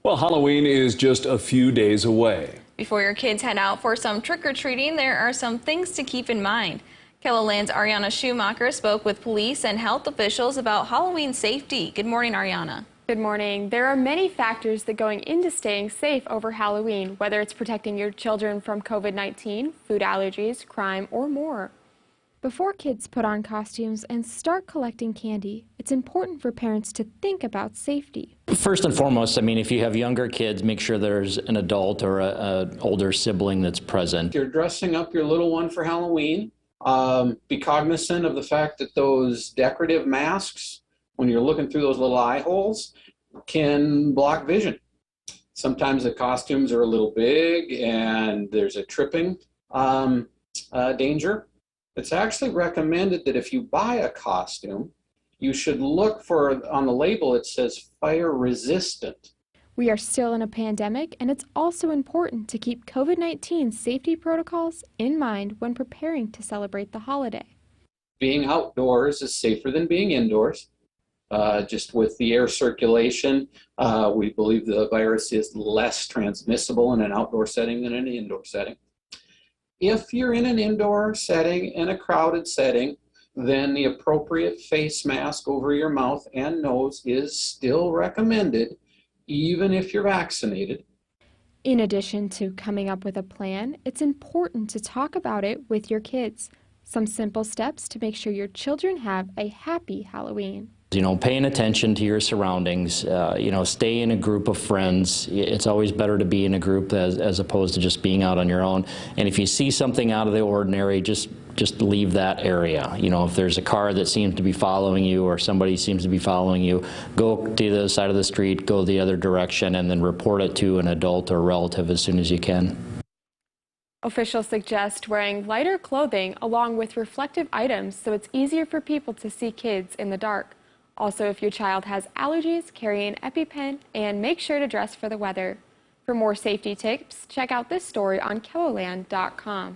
Well, Halloween is just a few days away. Before your kids head out for some trick-or-treating, there are some things to keep in mind. KELOLAND's Ariana Schumacher spoke with police and health officials about Halloween safety. Good morning, Ariana. Good morning. There are many factors that going into staying safe over Halloween, whether it's protecting your children from COVID-19, food allergies, crime, or more. Before kids put on costumes and start collecting candy, it's important for parents to think about safety. First and foremost, if you have younger kids, make sure there's an adult or an older sibling that's present. If you're dressing up your little one for Halloween, be cognizant of the fact that those decorative masks, when you're looking through those little eye holes, can block vision. Sometimes the costumes are a little big and there's a tripping danger. It's actually recommended that if you buy a costume, you should look for, on the label it says fire resistant. We are still in a pandemic, and it's also important to keep COVID-19 safety protocols in mind when preparing to celebrate the holiday. Being outdoors is safer than being indoors. Just with the air circulation, we believe the virus is less transmissible in an outdoor setting than in an indoor setting. If you're in an indoor setting, in a crowded setting, then the appropriate face mask over your mouth and nose is still recommended, even if you're vaccinated. In addition to coming up with a plan, it's important to talk about it with your kids. Some simple steps to make sure your children have a happy Halloween. Paying attention to your surroundings, stay in a group of friends. It's always better to be in a group as opposed to just being out on your own. And if you see something out of the ordinary, just leave that area. If there's a car that seems to be following you or somebody seems to be following you, go to the other side of the street, go the other direction, and then report it to an adult or relative as soon as you can. Officials suggest wearing lighter clothing along with reflective items so it's easier for people to see kids in the dark. Also, if your child has allergies, carry an EpiPen and make sure to dress for the weather. For more safety tips, check out this story on KELOLAND.com.